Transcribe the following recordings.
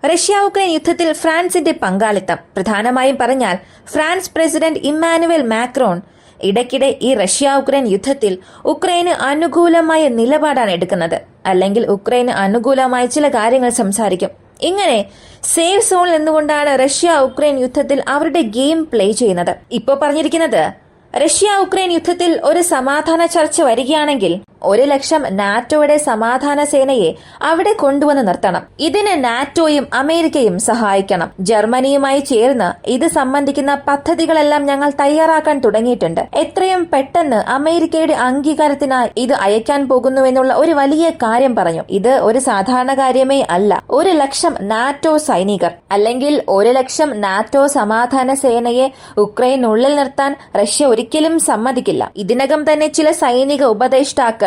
Russia Ukraine യുദ്ധത്തിൽ ഫ്രാൻസിന്റെ പങ്കാളിത്തം. പ്രധാനമായും പറഞ്ഞാൽ ഫ്രാൻസ് പ്രസിഡന്റ് ഇമ്മാനുവൽ മാക്രോൺ ഇടയ്ക്കിടെ ഈ റഷ്യ ഉക്രൈൻ യുദ്ധത്തിൽ ഉക്രൈന് അനുകൂലമായ നിലപാടാണ് എടുക്കുന്നത്, അല്ലെങ്കിൽ ഉക്രൈന് അനുകൂലമായ ചില കാര്യങ്ങൾ സംസാരിക്കും. ഇങ്ങനെ സേഫ് സോണിൽ നിന്നുകൊണ്ടാണ് റഷ്യ ഉക്രൈൻ യുദ്ധത്തിൽ അവരുടെ ഗെയിം പ്ലേ ചെയ്യുന്നത്. ഇപ്പോ പറഞ്ഞിരിക്കുന്നത്, റഷ്യ ഉക്രൈൻ യുദ്ധത്തിൽ ഒരു സമാധാന ചർച്ച വരികയാണെങ്കിൽ 1,00,000 നാറ്റോയുടെ സമാധാന സേനയെ അവിടെ കൊണ്ടുവന്ന് നിർത്തണം. ഇതിന് നാറ്റോയും അമേരിക്കയും സഹായിക്കണം. ജർമ്മനിയുമായി ചേർന്ന് ഇത് സംബന്ധിക്കുന്ന പദ്ധതികളെല്ലാം ഞങ്ങൾ തയ്യാറാക്കാൻ തുടങ്ങിയിട്ടുണ്ട്. എത്രയും പെട്ടെന്ന് അമേരിക്കയുടെ അംഗീകാരത്തിനായി ഇത് അയക്കാൻ പോകുന്നുവെന്നുള്ള ഒരു വലിയ കാര്യം പറഞ്ഞു. ഇത് ഒരു സാധാരണ കാര്യമേ അല്ല. 1,00,000 നാറ്റോ സൈനികർ അല്ലെങ്കിൽ 1,00,000 നാറ്റോ സമാധാന സേനയെ ഉക്രൈനുള്ളിൽ നിർത്താൻ റഷ്യ ഒരിക്കലും സമ്മതിക്കില്ല. ഇതിനകം തന്നെ ചില സൈനിക ഉപദേഷ്ടാക്കൾ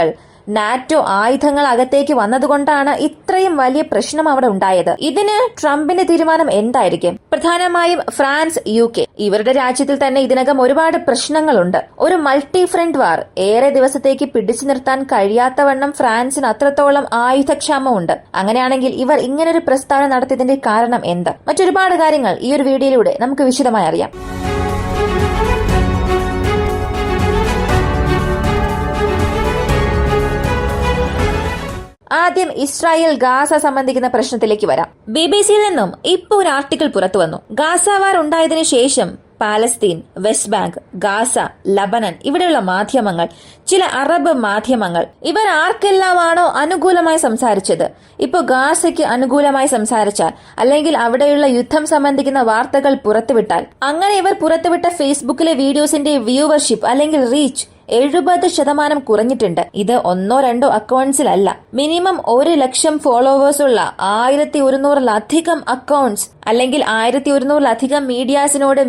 നാറ്റോ ആയുധങ്ങൾ അകത്തേക്ക് വന്നതുകൊണ്ടാണ് ഇത്രയും വലിയ പ്രശ്നം അവിടെ ഉണ്ടായത്. ഇതിന് ട്രംപിന്റെ തീരുമാനം എന്തായിരിക്കും? പ്രധാനമായും ഫ്രാൻസ്, UK ഇവരുടെ രാജ്യത്തിൽ തന്നെ ഇതിനകം ഒരുപാട് പ്രശ്നങ്ങളുണ്ട്. ഒരു മൾട്ടി ഫ്രണ്ട് വാർ ഏറെ ദിവസത്തേക്ക് പിടിച്ചു നിർത്താൻ കഴിയാത്തവണ്ണം ഫ്രാൻസിന് അത്രത്തോളം ആയുധക്ഷാമമുണ്ട്. അങ്ങനെയാണെങ്കിൽ ഇവർ ഇങ്ങനൊരു പ്രസ്താവന നടത്തിയതിന്റെ കാരണം എന്ത്? മറ്റൊരുപാട് കാര്യങ്ങൾ ഈ ഒരു വീഡിയോയിലൂടെ നമുക്ക് വിശദമായി അറിയാം. ആദ്യം ഇസ്രായേൽ ഗാസ സംബന്ധിക്കുന്ന പ്രശ്നത്തിലേക്ക് വരാം. BBC-യിൽ നിന്നും ഇപ്പോൾ ഒരു ആർട്ടിക്കിൾ പുറത്തു വന്നു. ഗാസ വാർ ഉണ്ടായതിനു ശേഷം Palestine, west bank, Gaza, Lebanon ഇവിടെയുള്ള മാധ്യമങ്ങൾ, ചില അറബ് മാധ്യമങ്ങൾ ഇവർ ആർക്കെല്ലാമാണോ അനുകൂലമായി സംസാരിച്ചത്, ഇപ്പോൾ ഗാസയ്ക്ക് അനുകൂലമായി സംസാരിച്ചാൽ അല്ലെങ്കിൽ അവിടെയുള്ള യുദ്ധം സംബന്ധിക്കുന്ന വാർത്തകൾ പുറത്തുവിട്ടാൽ, അങ്ങനെ ഇവർ പുറത്തുവിട്ട ഫേസ്ബുക്കിലെ വീഡിയോസിന്റെ വ്യൂവർഷിപ്പ് അല്ലെങ്കിൽ റീച്ച് 70% കുറഞ്ഞിട്ടുണ്ട്. ഇത് 1-2 അക്കൗണ്ട്സിലല്ല, മിനിമം 1,00,000 ഫോളോവേഴ്സ് ഉള്ള 1,100-ലധികം അക്കൗണ്ട്സ് അല്ലെങ്കിൽ 1,100-ലധികം മീഡിയാസിനോട്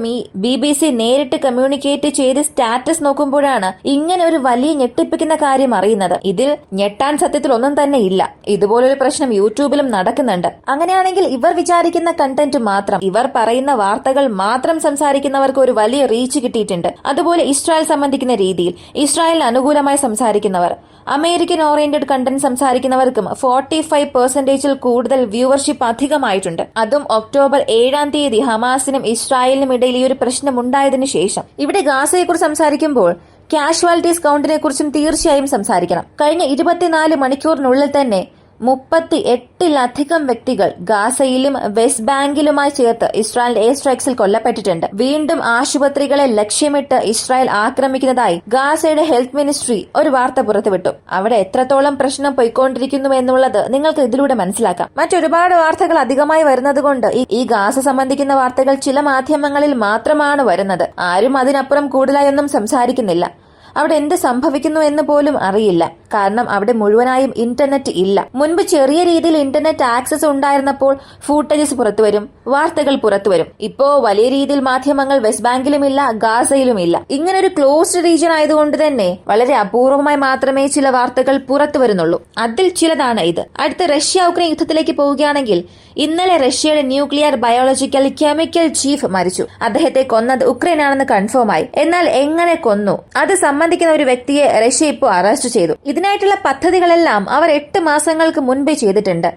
BBC നേരിട്ട് കമ്മ്യൂണിക്കേറ്റ് ചെയ്ത് സ്റ്റാറ്റസ് നോക്കുമ്പോഴാണ് ഇങ്ങനെ ഒരു വലിയ ഞെട്ടിപ്പിക്കുന്ന കാര്യം അറിയുന്നത്. ഇതിൽ ഞെട്ടാൻ സത്യത്തിൽ ഒന്നും തന്നെ ഇല്ല. ഇതുപോലൊരു പ്രശ്നം യൂട്യൂബിലും നടക്കുന്നുണ്ട്. അങ്ങനെയാണെങ്കിൽ ഇവർ വിചാരിക്കുന്ന കണ്ടന്റ് മാത്രം, ഇവർ പറയുന്ന വാർത്തകൾ മാത്രം സംസാരിക്കുന്നവർക്ക് ഒരു വലിയ റീച്ച് കിട്ടിയിട്ടുണ്ട്. അതുപോലെ ഇസ്രായേൽ സംബന്ധിക്കുന്ന രീതിയിൽ ഇസ്രായേലിന് അനുകൂലമായി സംസാരിക്കുന്നവർ, അമേരിക്കൻ ഓറിയന്റഡ് കണ്ടന്റ് സംസാരിക്കുന്നവർക്കും 45%-ൽ കൂടുതൽ വ്യൂവർഷിപ്പ് അധികമായിട്ടുണ്ട്. അതും ഒക്ടോബർ 7-ാം തീയതി ഹമാസിനും ഇസ്രായേലിനും ഇടയിൽ ഈ ഒരു പ്രശ്നം ഉണ്ടായതിനു ശേഷം. ഇവിടെ ഗാസയെക്കുറിച്ച് സംസാരിക്കുമ്പോൾ കാഷ്വാലിറ്റീസ് കൗണ്ടിനെ കുറിച്ചും തീർച്ചയായും സംസാരിക്കണം. കഴിഞ്ഞ 24 മണിക്കൂറിനുള്ളിൽ തന്നെ 38-ലധികം വ്യക്തികൾ ഗാസയിലും വെസ്റ്റ് ബാങ്കിലുമായി ചേർത്ത് ഇസ്രായേലിന്റെ എയർ സ്ട്രൈക്സിൽ കൊല്ലപ്പെട്ടിട്ടുണ്ട്. വീണ്ടും ആശുപത്രികളെ ലക്ഷ്യമിട്ട് ഇസ്രായേൽ ആക്രമിക്കുന്നതായി ഗാസയുടെ ഹെൽത്ത് മിനിസ്ട്രി ഒരു വാർത്ത പുറത്തുവിട്ടു. അവിടെ എത്രത്തോളം പ്രശ്നം പോയിക്കൊണ്ടിരിക്കുന്നു എന്നുള്ളത് നിങ്ങൾക്ക് ഇതിലൂടെ മനസ്സിലാക്കാം. മറ്റൊരുപാട് വാർത്തകൾ അധികമായി വരുന്നതുകൊണ്ട് ഈ ഗാസ സംബന്ധിക്കുന്ന വാർത്തകൾ ചില മാധ്യമങ്ങളിൽ മാത്രമാണ് വരുന്നത്. ആരും അതിനപ്പുറം കൂടുതലായൊന്നും സംസാരിക്കുന്നില്ല. അവിടെ എന്ത് സംഭവിക്കുന്നു എന്ന് പോലും അറിയില്ല. കാരണം അവിടെ മുഴുവനായും ഇന്റർനെറ്റ് ഇല്ല. മുൻപ് ചെറിയ രീതിയിൽ ഇന്റർനെറ്റ് ആക്സസ് ഉണ്ടായിരുന്നപ്പോൾ ഫൂട്ടേജസ് പുറത്തുവരും, വാർത്തകൾ പുറത്തുവരും. ഇപ്പോ വലിയ രീതിയിൽ മാധ്യമങ്ങൾ വെസ്റ്റ് ബാങ്കിലുമില്ല, ഗാസയിലുമില്ല. ഇങ്ങനെ ഒരു ക്ലോസ്ഡ് റീജിയൻ ആയതുകൊണ്ട് തന്നെ വളരെ അപൂർവമായി മാത്രമേ ചില വാർത്തകൾ പുറത്തു വരുന്നുള്ളൂ. അതിൽ ചിലതാണ് ഇത്. അടുത്ത റഷ്യ ഉക്രൈൻ യുദ്ധത്തിലേക്ക് പോവുകയാണെങ്കിൽ, ഇന്നലെ റഷ്യയുടെ ന്യൂക്ലിയർ ബയോളജിക്കൽ കെമിക്കൽ ചീഫ് മരിച്ചു. അദ്ദേഹത്തെ കൊന്നത് ഉക്രൈനാണെന്ന് കൺഫേം ആയി. എന്നാൽ എങ്ങനെ കൊന്നു? അത് സംബന്ധിക്കുന്ന ഒരു വ്യക്തിയെ റഷ്യ ഇപ്പോൾ അറസ്റ്റ് ചെയ്തു. ഇതിനായിട്ടുള്ള പദ്ധതികളെല്ലാം അവർ 8 മാസങ്ങൾക്ക് മുൻപേ ചെയ്തിട്ടുണ്ട്.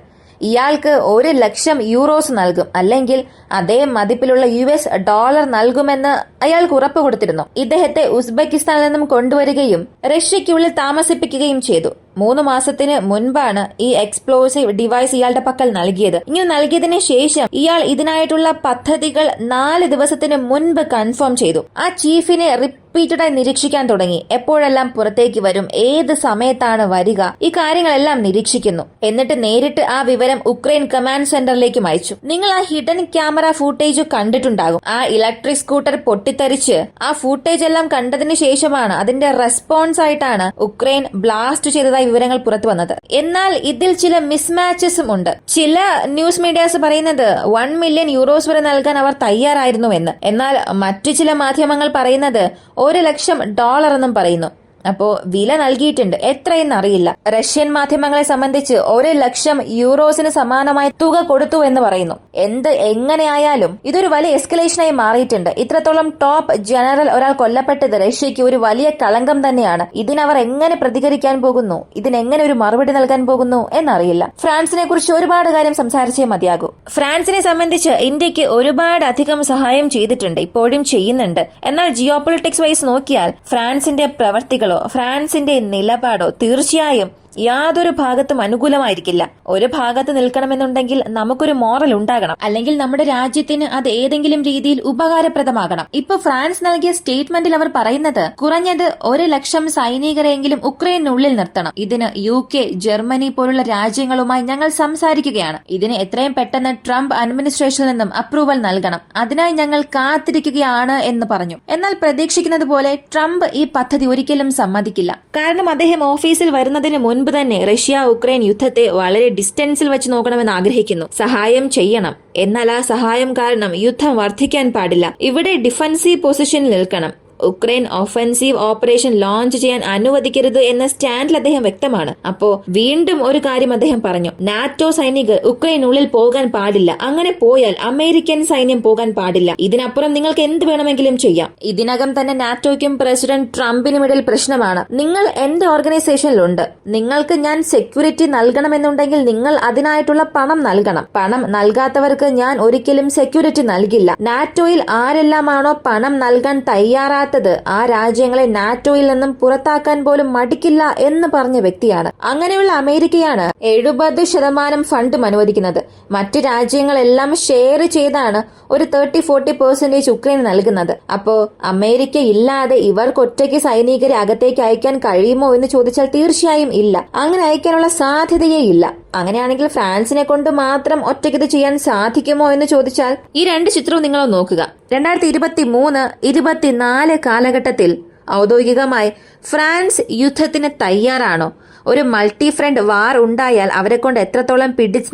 ഇയാൾക്ക് 1,00,000 യൂറോസ് നൽകും, അല്ലെങ്കിൽ അതേ മതിപ്പിലുള്ള US ഡോളർ നൽകുമെന്ന് അയാൾക്ക് ഉറപ്പ് കൊടുത്തിരുന്നു. ഇദ്ദേഹത്തെ ഉസ്ബെക്കിസ്ഥാനിൽ നിന്നും കൊണ്ടുവരികയും റഷ്യയ്ക്കുള്ളിൽ താമസിപ്പിക്കുകയും ചെയ്തു. 3 മാസത്തിന് മുൻപാണ് ഈ എക്സ്പ്ലോസീവ് ഡിവൈസ് ഇയാളുടെ പക്കൽ നൽകിയത്. ഇങ്ങനെ നൽകിയതിനു ശേഷം ഇയാൾ ഇതിനായിട്ടുള്ള പദ്ധതികൾ 4 ദിവസത്തിന് മുൻപ് കൺഫേം ചെയ്തു. ആ ചീഫിനെ റിപ്പീറ്റഡായി നിരീക്ഷിക്കാൻ തുടങ്ങി. എപ്പോഴെല്ലാം പുറത്തേക്ക് വരും, ഏത് സമയത്താണ് വരിക, ഈ കാര്യങ്ങളെല്ലാം നിരീക്ഷിക്കുന്നു. എന്നിട്ട് നേരിട്ട് ആ വിവരം ഉക്രൈൻ കമാൻഡ് സെന്ററിലേക്ക് അയച്ചു. നിങ്ങൾ ആ ഹിഡൻ ക്യാമറ ഫൂട്ടേജ് കണ്ടിട്ടുണ്ടാകും. ആ ഇലക്ട്രിക് സ്കൂട്ടർ പൊട്ടിത്തെറിച്ച് ആ ഫൂട്ടേജ് എല്ലാം കണ്ടതിന് ശേഷമാണ് അതിന്റെ റെസ്പോൺസ് ആയിട്ടാണ് ഉക്രൈൻ ബ്ലാസ്റ്റ് ചെയ്തതായി വിവരങ്ങൾ പുറത്തു വന്നത്. എന്നാൽ ഇതിൽ ചില മിസ്മാച്ചസും ഉണ്ട്. ചില ന്യൂസ് മീഡിയാസ് പറയുന്നത് 1 മില്യൺ യൂറോസ് വരെ നൽകാൻ അവർ തയ്യാറായിരുന്നുവെന്ന്. എന്നാൽ മറ്റു ചില മാധ്യമങ്ങൾ പറയുന്നത് 1,00,000 ഡോളർ എന്നും പറയുന്നു. അപ്പോ വില നൽകിയിട്ടുണ്ട്, എത്രയെന്ന് അറിയില്ല. റഷ്യൻ മാധ്യമങ്ങളെ സംബന്ധിച്ച് 1,00,000 യൂറോസിന് സമാനമായ തുക കൊടുത്തു എന്ന് പറയുന്നു. എങ്ങനെയായാലും ഇതൊരു വലിയ എസ്കലേഷനായി മാറിയിട്ടുണ്ട്. ഇത്രത്തോളം ടോപ്പ് ജനറൽ ഒരാൾ കൊല്ലപ്പെട്ടത് റഷ്യക്ക് ഒരു വലിയ കളങ്കം തന്നെയാണ്. ഇതിനവർ എങ്ങനെ പ്രതികരിക്കാൻ പോകുന്നു, ഇതിനെങ്ങനെ ഒരു മറുപടി നൽകാൻ പോകുന്നു എന്നറിയില്ല. ഫ്രാൻസിനെ കുറിച്ച് ഒരുപാട് കാര്യം സംസാരിച്ചേ മതിയാകൂ. ഫ്രാൻസിനെ സംബന്ധിച്ച് ഇന്ത്യക്ക് ഒരുപാട് അധികം സഹായം ചെയ്തിട്ടുണ്ട്, ഇപ്പോഴും ചെയ്യുന്നുണ്ട്. എന്നാൽ ജിയോപൊളിറ്റിക്സ് വൈസ് നോക്കിയാൽ ഫ്രാൻസിന്റെ പ്രവർത്തികളോ ഫ്രാൻസിന്റെ നിലപാടോ തീർച്ചയായും യാതൊരു ഭാഗത്തും അനുകൂലമായിരിക്കില്ല. ഒരു ഭാഗത്ത് നിൽക്കണമെന്നുണ്ടെങ്കിൽ നമുക്കൊരു മോറൽ ഉണ്ടാകണം, അല്ലെങ്കിൽ നമ്മുടെ രാജ്യത്തിന് അത് ഏതെങ്കിലും രീതിയിൽ ഉപകാരപ്രദമാകണം. ഇപ്പൊ ഫ്രാൻസ് നൽകിയ സ്റ്റേറ്റ്മെന്റിൽ അവർ പറയുന്നത് കുറഞ്ഞത് 1,00,000 സൈനികരെങ്കിലും ഉക്രൈനുള്ളിൽ നിർത്തണം. ഇതിന് UK, ജർമ്മനി പോലുള്ള രാജ്യങ്ങളുമായി ഞങ്ങൾ സംസാരിക്കുകയാണ്. ഇതിന് എത്രയും പെട്ടെന്ന് ട്രംപ് അഡ്മിനിസ്ട്രേഷനിൽ നിന്നും അപ്രൂവൽ നൽകണം. അതിനായി ഞങ്ങൾ കാത്തിരിക്കുകയാണ് എന്ന് പറഞ്ഞു. എന്നാൽ പ്രതീക്ഷിക്കുന്നത് പോലെ ട്രംപ് ഈ പദ്ധതി ഒരിക്കലും സമ്മതിക്കില്ല. കാരണം അദ്ദേഹം ഓഫീസിൽ വരുന്നതിന് മുൻപ് തന്നെ റഷ്യ ഉക്രൈൻ യുദ്ധത്തെ വളരെ ഡിസ്റ്റൻസിൽ വെച്ച് നോക്കണമെന്ന് ആഗ്രഹിക്കുന്നു. സഹായം ചെയ്യണം, എന്നാൽ ആ സഹായം കാരണം യുദ്ധം വർദ്ധിക്കാൻ പാടില്ല. ഇവിടെ ഡിഫൻസീവ് പൊസിഷനിൽ നിൽക്കണം. ഉക്രൈൻ ഒഫൻസീവ് ഓപ്പറേഷൻ ലോഞ്ച് ചെയ്യാൻ അനുവദിക്കരുത് എന്ന സ്റ്റാൻഡിൽ അദ്ദേഹം വ്യക്തമാണ്. അപ്പോ വീണ്ടും ഒരു കാര്യം അദ്ദേഹം പറഞ്ഞു, നാറ്റോ സൈനികർ ഉക്രൈനുള്ളിൽ പോകാൻ പാടില്ല. അങ്ങനെ പോയാൽ അമേരിക്കൻ സൈന്യം പോകാൻ പാടില്ല. ഇതിനപ്പുറം നിങ്ങൾക്ക് എന്ത് വേണമെങ്കിലും ചെയ്യാം. ഇതിനകം തന്നെ നാറ്റോയ്ക്കും പ്രസിഡന്റ് ട്രംപിനും ഇടയിൽ പ്രശ്നമാണ്. നിങ്ങൾ എന്റെ ഓർഗനൈസേഷനിലുണ്ട്, നിങ്ങൾക്ക് ഞാൻ സെക്യൂരിറ്റി നൽകണമെന്നുണ്ടെങ്കിൽ നിങ്ങൾ അതിനായിട്ടുള്ള പണം നൽകണം. പണം നൽകാത്തവർക്ക് ഞാൻ ഒരിക്കലും സെക്യൂരിറ്റി നൽകില്ല. നാറ്റോയിൽ ആരെല്ലാമാണോ പണം നൽകാൻ തയ്യാറാ ആ രാജ്യങ്ങളെ നാറ്റോയിൽ നിന്നും പുറത്താക്കാൻ പോലും മടിക്കില്ല എന്ന് പറഞ്ഞ വ്യക്തിയാണ്. അങ്ങനെയുള്ള അമേരിക്കയാണ് 70% ഫണ്ടും അനുവദിക്കുന്നത്. മറ്റു രാജ്യങ്ങളെല്ലാം ഷെയർ ചെയ്താണ് ഒരു 30-40% ഉക്രൈൻ നൽകുന്നത്. അപ്പോ അമേരിക്ക ഇല്ലാതെ ഇവർക്ക് ഒറ്റയ്ക്ക് സൈനികരെ അകത്തേക്ക് അയക്കാൻ കഴിയുമോ എന്ന് ചോദിച്ചാൽ തീർച്ചയായും ഇല്ല. അങ്ങനെ അയക്കാനുള്ള സാധ്യതയേ ഇല്ല. അങ്ങനെയാണെങ്കിൽ ഫ്രാൻസിനെ കൊണ്ട് മാത്രം ഒറ്റയ്ക്ക് ഇത് ചെയ്യാൻ സാധിക്കുമോ എന്ന് ചോദിച്ചാൽ ഈ രണ്ട് ചിത്രവും നിങ്ങൾ നോക്കുക. 2023-24 കാലഘട്ടത്തിൽ ഔദ്യോഗികമായി ഫ്രാൻസ് യുദ്ധത്തിന് തയ്യാറാണോ? ഒരു മൾട്ടി ഫ്രണ്ട് വാർ ഉണ്ടായാൽ അവരെ കൊണ്ട് എത്രത്തോളം പിടിച്ചു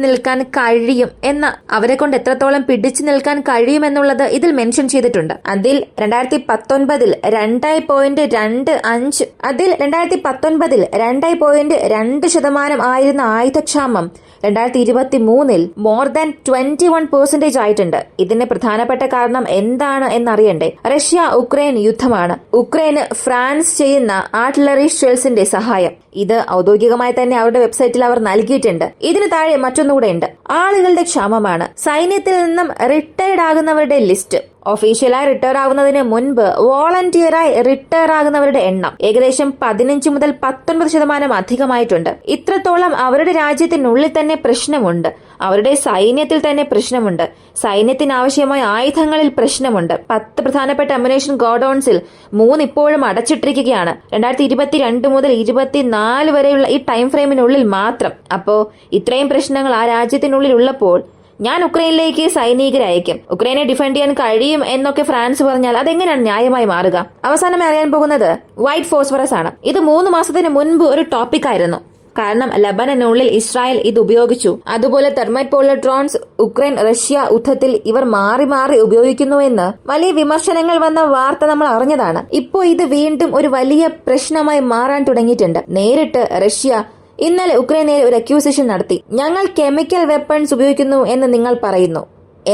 നിൽക്കാൻ കഴിയുമെന്നുള്ളത് ഇതിൽ മെൻഷൻ ചെയ്തിട്ടുണ്ട്. അതിൽ 2019 2.2% ആയിരുന്ന ആയുധക്ഷാമം 2023 മോർ ദാൻ 21% ആയിട്ടുണ്ട്. ഇതിന് പ്രധാനപ്പെട്ട കാരണം എന്താണ് എന്നറിയണ്ടേ? റഷ്യ ഉക്രൈൻ യുദ്ധമാണ്. ഉക്രൈന് ഫ്രാൻസ് ചെയ്യുന്ന ആർട്ടിലറി ഷെൽസിന്റെ സഹായം. ഇത് ഔദ്യോഗികമായി തന്നെ അവരുടെ വെബ്സൈറ്റിൽ അവർ നൽകിയിട്ടുണ്ട്. ഇതിന് താഴെ മറ്റൊന്നുകൂടെ ഉണ്ട്. ആളുകളുടെ ക്ഷാമമാണ്. സൈന്യത്തിൽ നിന്നും റിട്ടയർഡ് ആകുന്നവരുടെ ലിസ്റ്റ്. ഒഫീഷ്യലായി റിട്ടയർ ആകുന്നതിന് മുൻപ് വോളണ്ടിയറായി റിട്ടയർ ആകുന്നവരുടെ എണ്ണം ഏകദേശം 15 മുതൽ 19% അധികമായിട്ടുണ്ട്. ഇത്രത്തോളം അവരുടെ രാജ്യത്തിനുള്ളിൽ തന്നെ പ്രശ്നമുണ്ട്. അവരുടെ സൈന്യത്തിൽ തന്നെ പ്രശ്നമുണ്ട്. സൈന്യത്തിന് ആവശ്യമായ ആയുധങ്ങളിൽ പ്രശ്നമുണ്ട്. 10 പ്രധാനപ്പെട്ട അമ്യുനേഷൻ ഗോഡൌൺസിൽ 3 ഇപ്പോഴും അടച്ചിട്ടിരിക്കുകയാണ്. 2022 മുതൽ 24 വരെയുള്ള ഈ ടൈം ഫ്രെയിമിനുള്ളിൽ മാത്രം. അപ്പോ ഇത്രയും പ്രശ്നങ്ങൾ ആ രാജ്യത്തിനുള്ളിൽ ഉള്ളപ്പോൾ ഞാൻ ഉക്രൈനിലേക്ക് സൈനികരെ അയക്കും, ഉക്രൈനെ ഡിഫെൻഡ് ചെയ്യാൻ കഴിയും എന്നൊക്കെ ഫ്രാൻസ് പറഞ്ഞാൽ അതെങ്ങനെയാണ് ന്യായമായി മാറുക? അവസാനമായി അറിയാൻ പോകുന്നത് വൈറ്റ് ഫോസ്ഫറസ് ആണ്. ഇത് 3 മാസത്തിന് മുൻപ് ഒരു ടോപ്പിക് ആയിരുന്നു. കാരണം ലബനനുള്ളിൽ ഇസ്രായേൽ ഇത് ഉപയോഗിച്ചു. അതുപോലെ തെർമൈറ്റ് പോലുള്ള ഡ്രോൺസ് ഉക്രൈൻ റഷ്യ യുദ്ധത്തിൽ ഇവർ മാറി മാറി ഉപയോഗിക്കുന്നുവെന്ന് വലിയ വിമർശനങ്ങൾ വന്ന വാർത്ത നമ്മൾ അറിഞ്ഞതാണ്. ഇപ്പോൾ ഇത് വീണ്ടും ഒരു വലിയ പ്രശ്നമായി മാറാൻ തുടങ്ങിയിട്ടുണ്ട്. നേരിട്ട് റഷ്യ ഇന്നലെ ഉക്രൈനിൽ ഒരു അക്യൂസേഷൻ നടത്തി. ഞങ്ങൾ കെമിക്കൽ വെപ്പൺസ് ഉപയോഗിക്കുന്നു എന്ന് നിങ്ങൾ പറയുന്നു,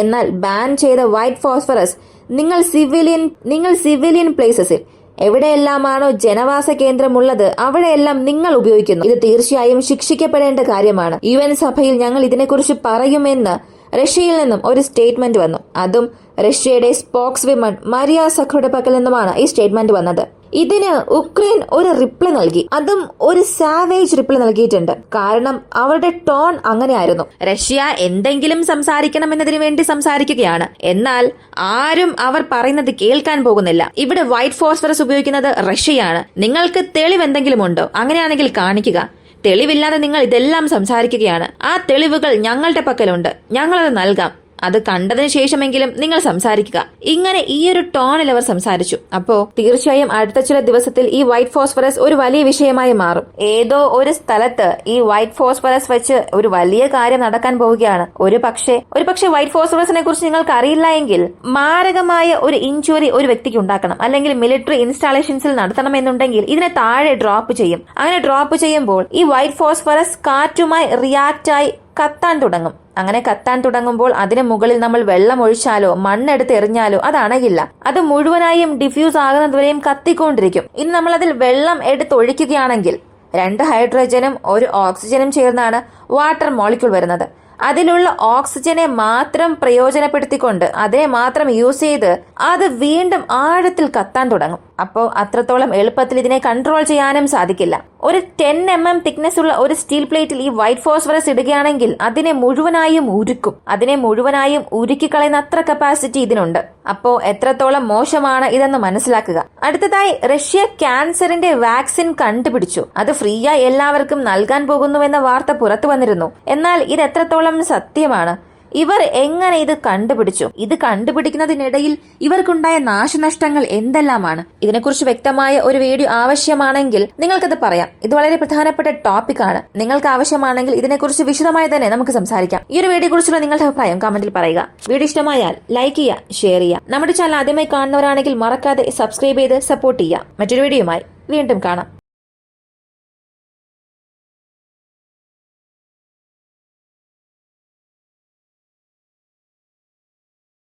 എന്നാൽ ബാൻ ചെയ്ത വൈറ്റ് ഫോസ്ഫറസ് നിങ്ങൾ സിവിലിയൻ പ്ലേസസിൽ എവിടെയെല്ലാമാണോ ജനവാസ കേന്ദ്രമുള്ളത് അവിടെയെല്ലാം നിങ്ങൾ ഉപയോഗിക്കുന്നു. ഇത് തീർച്ചയായും ശിക്ഷിക്കപ്പെടേണ്ട കാര്യമാണ്. UN സഭയിൽ ഞങ്ങൾ ഇതിനെക്കുറിച്ച് പറയുമെന്ന് റഷ്യയിൽ നിന്നും ഒരു സ്റ്റേറ്റ്മെന്റ് വന്നു. അതും റഷ്യയുടെ സ്പോക്സ് വിമൺ മരിയ സഖറുടെ പക്കൽ നിന്നുമാണ് ഈ സ്റ്റേറ്റ്മെന്റ് വന്നത്. ഇതിന് ഉക്രൈൻ ഒരു റിപ്ലൈ നൽകി. അതും ഒരു സാവേജ് റിപ്ലൈ നൽകിയിട്ടുണ്ട്. കാരണം അവരുടെ ടോൺ അങ്ങനെയായിരുന്നു. റഷ്യ എന്തെങ്കിലും സംസാരിക്കണമെന്നതിന് വേണ്ടി സംസാരിക്കുകയാണ്, എന്നാൽ ആരും അവർ പറയുന്നത് കേൾക്കാൻ പോകുന്നില്ല. ഇവിടെ വൈറ്റ് ഫോസ്ഫറസ് ഉപയോഗിക്കുന്നത് റഷ്യയാണ്. നിങ്ങൾക്ക് തെളിവ് എന്തെങ്കിലും ഉണ്ടോ? അങ്ങനെയാണെങ്കിൽ കാണിക്കുക. തെളിവില്ലാതെ നിങ്ങൾ ഇതെല്ലാം സംസാരിക്കുകയാണ്. ആ തെളിവുകൾ ഞങ്ങളുടെ പക്കലുണ്ട്, ഞങ്ങളത് നൽകാം. അത് കണ്ടതിന് ശേഷമെങ്കിലും നിങ്ങൾ സംസാരിക്കുക. ഇങ്ങനെ ഈ ഒരു ടോണിൽ അവർ സംസാരിച്ചു. അപ്പോ തീർച്ചയായും അടുത്ത ചില ദിവസത്തിൽ ഈ വൈറ്റ് ഫോസ്ഫറസ് ഒരു വലിയ വിഷയമായി മാറും. ഏതോ ഒരു സ്ഥലത്ത് ഈ വൈറ്റ് ഫോസ്ഫറസ് വെച്ച് ഒരു വലിയ കാര്യം നടക്കാൻ പോവുകയാണ്. ഒരു പക്ഷേ വൈറ്റ് ഫോസ്ഫറസിനെ കുറിച്ച് നിങ്ങൾക്ക് അറിയില്ല എങ്കിൽ മാരകമായ ഒരു ഇഞ്ചുറി ഒരു വ്യക്തിക്ക് ഉണ്ടാക്കണം, അല്ലെങ്കിൽ മിലിറ്ററി ഇൻസ്റ്റാളേഷൻസിൽ നടത്തണമെന്നുണ്ടെങ്കിൽ ഇതിനെ താഴെ ഡ്രോപ്പ് ചെയ്യും. അങ്ങനെ ഡ്രോപ്പ് ചെയ്യുമ്പോൾ ഈ വൈറ്റ് ഫോസ്ഫറസ് കാറ്റുമായി റിയാക്ട് ആയി കത്താൻ തുടങ്ങും. അങ്ങനെ കത്താൻ തുടങ്ങുമ്പോൾ അതിന് മുകളിൽ നമ്മൾ വെള്ളം ഒഴിച്ചാലോ മണ്ണെടുത്ത് എറിഞ്ഞാലോ അത് അണയില്ല. അത് മുഴുവനായും ഡിഫ്യൂസ് ആകുന്നതുവരെയും കത്തിക്കൊണ്ടിരിക്കും. ഇനി നമ്മൾ അതിൽ വെള്ളം എടുത്ത് ഒഴിക്കുകയാണെങ്കിൽ 2 ഹൈഡ്രജനും 1 ഓക്സിജനും ചേർന്നാണ് വാട്ടർ മോളിക്യൂൾ വരുന്നത്. അതിലുള്ള ഓക്സിജനെ മാത്രം പ്രയോജനപ്പെടുത്തിക്കൊണ്ട് അതിനെ മാത്രം യൂസ് ചെയ്ത് അത് വീണ്ടും ആഴത്തിൽ കത്താൻ തുടങ്ങും. അപ്പോൾ അത്രത്തോളം എളുപ്പത്തിൽ ഇതിനെ കൺട്രോൾ ചെയ്യാനും സാധിക്കില്ല. ഒരു 10 mm തിക്നെസ് ഉള്ള ഒരു സ്റ്റീൽ പ്ലേറ്റിൽ ഈ വൈറ്റ് ഫോസ്ഫറസ് ഇടുകയാണെങ്കിൽ അതിനെ മുഴുവനായും ഉരുക്കും. അതിനെ മുഴുവനായും ഉരുക്കിക്കളയുന്ന അത്ര കപ്പാസിറ്റി ഇതിനുണ്ട്. അപ്പോ എത്രത്തോളം മോശമാണ് ഇതെന്ന് മനസ്സിലാക്കുക. അടുത്തതായി റഷ്യ ക്യാൻസറിന്റെ വാക്സിൻ കണ്ടുപിടിച്ചു. അത് ഫ്രീയായി എല്ലാവർക്കും നൽകാൻ പോകുന്നുവെന്ന വാർത്ത പുറത്തു വന്നിരുന്നു. എന്നാൽ ഇത് എത്രത്തോളം സത്യമാണ്? ഇവർ എങ്ങനെ ഇത് കണ്ടുപിടിച്ചു? ഇത് കണ്ടുപിടിക്കുന്നതിനിടയിൽ ഇവർക്കുണ്ടായ നാശനഷ്ടങ്ങൾ എന്തെല്ലാമാണ്? ഇതിനെക്കുറിച്ച് വ്യക്തമായ ഒരു വീഡിയോ ആവശ്യമാണെങ്കിൽ നിങ്ങൾക്കത് പറയാം. ഇത് വളരെ പ്രധാനപ്പെട്ട ടോപ്പിക്കാണ്. നിങ്ങൾക്ക് ആവശ്യമാണെങ്കിൽ ഇതിനെക്കുറിച്ച് വിശദമായി തന്നെ നമുക്ക് സംസാരിക്കാം. ഈ ഒരു വീഡിയോ കുറിച്ചുള്ള നിങ്ങളുടെ അഭിപ്രായം കമന്റിൽ പറയുക. വീഡിയോ ഇഷ്ടമായാൽ ലൈക്ക് ചെയ്യുക, ഷെയർ ചെയ്യുക. നമ്മുടെ ചാനൽ ആദ്യമായി കാണുന്നവരാണെങ്കിൽ മറക്കാതെ സബ്സ്ക്രൈബ് ചെയ്ത് സപ്പോർട്ട് ചെയ്യുക. മറ്റൊരു വീഡിയോയുമായി വീണ്ടും കാണാം.